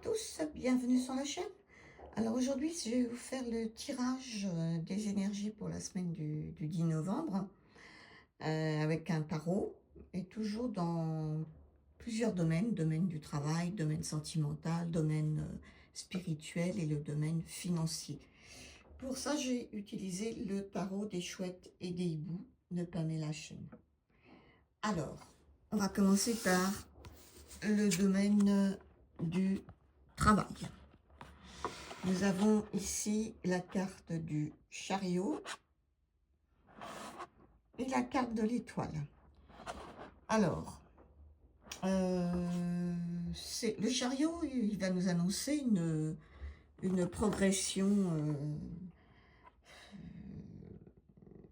Tous, bienvenue sur la chaîne. Alors aujourd'hui, je vais vous faire le tirage des énergies pour la semaine du 10 novembre avec un tarot et toujours dans plusieurs domaines, domaine du travail, domaine sentimental, domaine spirituel et le domaine financier. Pour ça, j'ai utilisé le tarot des chouettes et des hiboux de Pamela Chen. Alors, on va commencer par le domaine du travail. Nous avons ici la carte du chariot et la carte de l'étoile. Alors, le chariot, il va nous annoncer une progression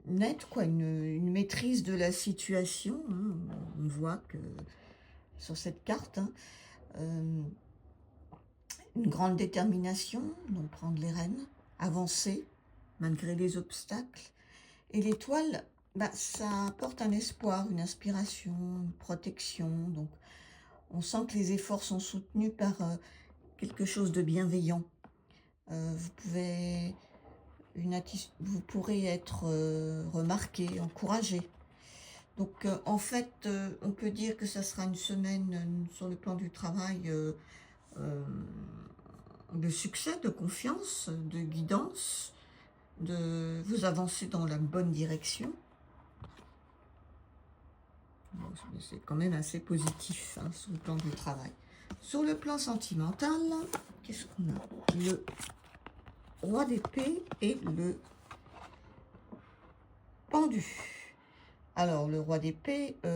nette, quoi, une maîtrise de la situation. Hein. On voit que sur cette carte, hein, une grande détermination, donc prendre les rênes, avancer malgré les obstacles. Et l'étoile, ça apporte un espoir, une inspiration, une protection. Donc, on sent que les efforts sont soutenus par quelque chose de bienveillant. Vous pourrez être remarqué, encouragé. Donc, en fait, on peut dire que ça sera une semaine sur le plan du travail de succès, de confiance, de guidance, de vous avancer dans la bonne direction. Bon, c'est quand même assez positif hein, sur le plan du travail. Sur le plan sentimental, qu'est-ce qu'on a? Le roi d'épée et le pendu. Alors, le roi d'épée, là,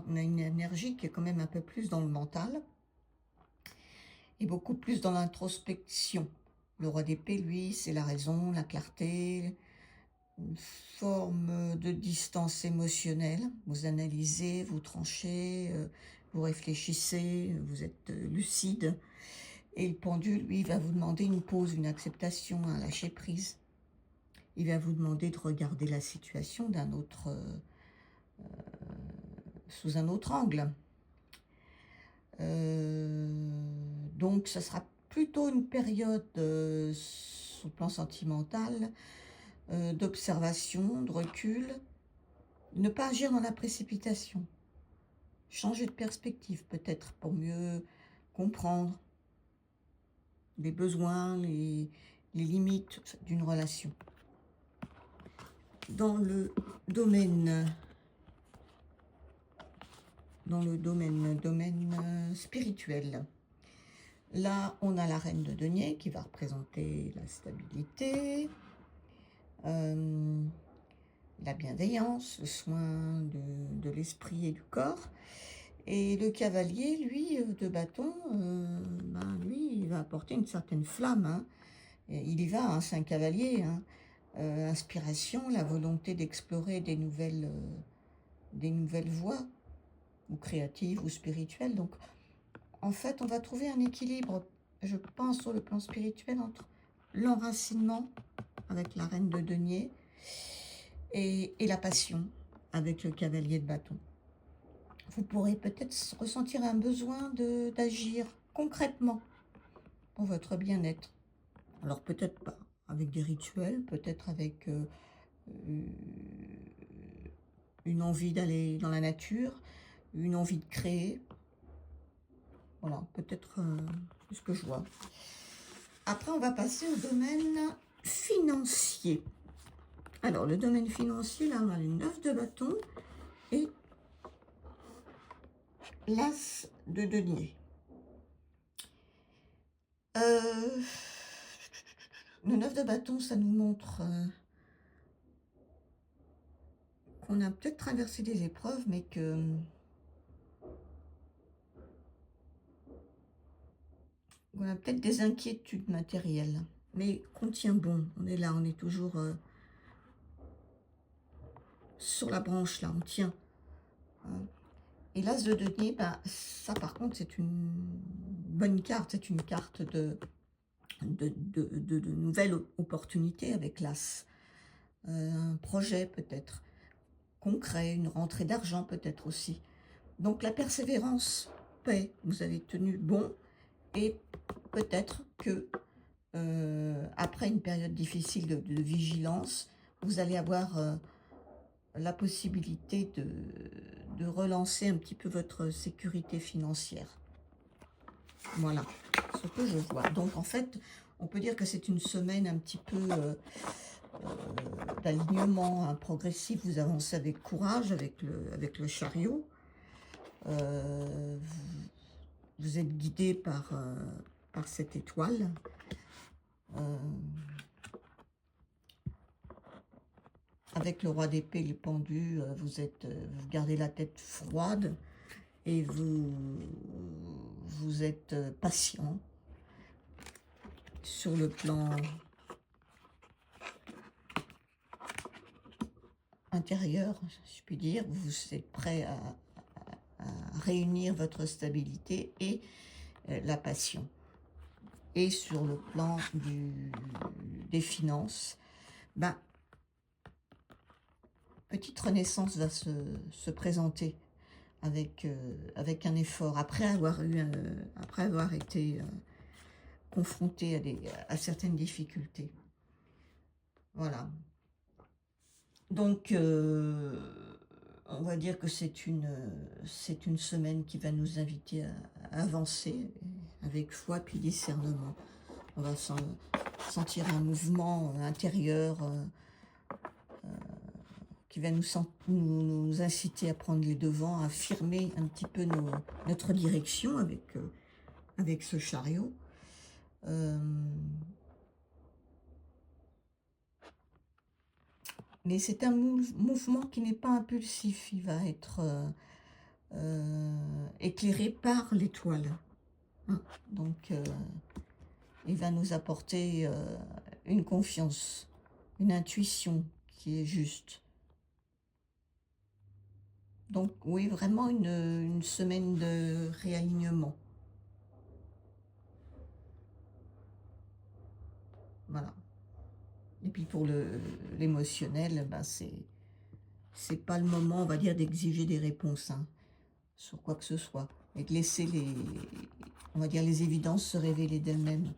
on a une énergie qui est quand même un peu plus dans le mental et beaucoup plus dans l'introspection. Le roi d'épée, lui, c'est la raison, la clarté, une forme de distance émotionnelle. Vous analysez, vous tranchez, vous réfléchissez, vous êtes lucide. Et le pendule, lui, va vous demander une pause, une acceptation, un lâcher prise. Il va vous demander de regarder la situation sous un autre angle. Donc, ça sera plutôt une période sur le plan sentimental, d'observation, de recul, ne pas agir dans la précipitation, changer de perspective peut-être pour mieux comprendre les besoins, les limites d'une relation. Dans le domaine spirituel, là on a la reine de denier qui va représenter la stabilité, la bienveillance, le soin de l'esprit et du corps. Et le cavalier, lui, de bâton, lui, il va apporter une certaine flamme. Hein. Il y va, hein, c'est un cavalier. Hein. Inspiration, la volonté d'explorer des nouvelles voies, ou créatives, ou spirituelles. Donc, en fait, on va trouver un équilibre, je pense, sur le plan spirituel, entre l'enracinement, avec la reine de denier, et la passion, avec le cavalier de bâton. Vous pourrez peut-être ressentir un besoin d'agir concrètement pour votre bien-être. Alors peut-être pas avec des rituels, peut-être avec une envie d'aller dans la nature, une envie de créer. Voilà, peut-être ce que je vois. Après, on va passer au domaine financier. Alors, le domaine financier, là, on a les 9 de bâton et l'as de denier. Le 9 de bâton, ça nous montre qu'on a peut-être traversé des épreuves, mais que on a peut-être des inquiétudes matérielles, mais qu'on tient bon. On est là, on est toujours sur la branche, là, on tient. Et l'as de denier, ça par contre, c'est une bonne carte. C'est une carte de nouvelles opportunités avec l'as. Un projet peut-être concret, une rentrée d'argent peut-être aussi. Donc la persévérance paix, vous avez tenu bon, et peut-être que après une période difficile de vigilance, vous allez avoir la possibilité de relancer un petit peu votre sécurité financière. Voilà, ce que je vois. Donc en fait, on peut dire que c'est une semaine un petit peu d'alignement, hein, progressif. Vous avancez avec courage, avec le chariot. Vous êtes guidé par cette étoile. Avec le roi d'épée et le pendu, vous gardez la tête froide et vous êtes patient sur le plan intérieur, si je puis dire. Vous êtes prêt à réunir votre stabilité et la passion. Et sur le plan des finances, ben, petite renaissance va se présenter avec un effort, après avoir été confronté à certaines difficultés. Voilà. Donc, on va dire que c'est une semaine qui va nous inviter à avancer avec foi puis discernement. On va sentir un mouvement intérieur qui va nous inciter à prendre les devants, à affirmer un petit peu notre direction avec ce chariot. Mais c'est un mouvement qui n'est pas impulsif, il va être éclairé par l'étoile. Hein. Donc, il va nous apporter une confiance, une intuition qui est juste. Donc, oui, vraiment une semaine de réalignement. Voilà. Et puis pour l'émotionnel, ben c'est pas le moment, on va dire, d'exiger des réponses, hein, sur quoi que ce soit. Et de laisser on va dire, les évidences se révéler d'elles-mêmes.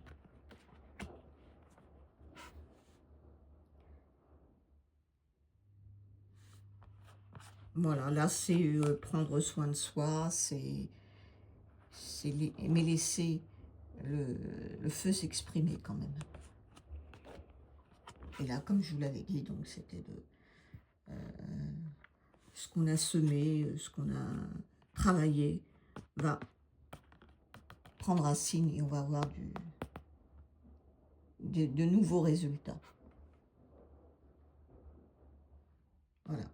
Voilà, là c'est prendre soin de soi, mais laisser le feu s'exprimer quand même. Et là, comme je vous l'avais dit, donc c'était ce qu'on a semé, ce qu'on a travaillé, va prendre racine et on va avoir de nouveaux résultats. Voilà.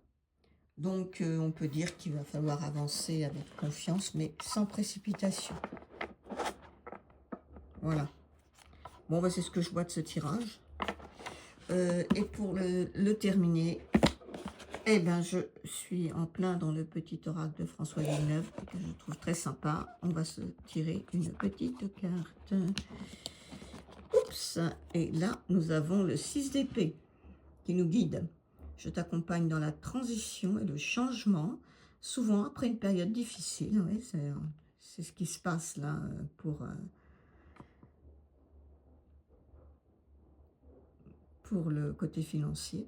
Donc, on peut dire qu'il va falloir avancer avec confiance, mais sans précipitation. Voilà. Bon, bah, c'est ce que je vois de ce tirage. Et pour le terminer, eh ben, je suis en plein dans le petit oracle de François Villeneuve, que je trouve très sympa. On va se tirer une petite carte. Oups. Et là, nous avons le 6 d'épée qui nous guide. Je t'accompagne dans la transition et le changement, souvent après une période difficile. Ouais, c'est ce qui se passe là pour le côté financier.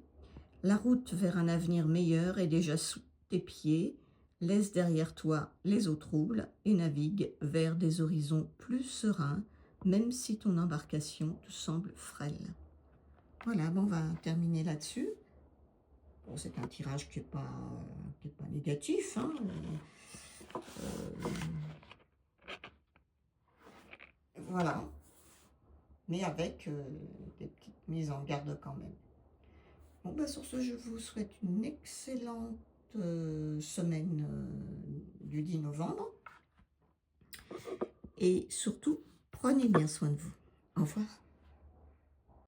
La route vers un avenir meilleur est déjà sous tes pieds. Laisse derrière toi les eaux troubles et navigue vers des horizons plus sereins, même si ton embarcation te semble frêle. Voilà, bon, on va terminer là-dessus. Bon, c'est un tirage qui n'est pas négatif, hein. Voilà. Mais avec des petites mises en garde quand même. Bon, bah, sur ce, je vous souhaite une excellente semaine du 10 novembre. Et surtout, prenez bien soin de vous. Au revoir.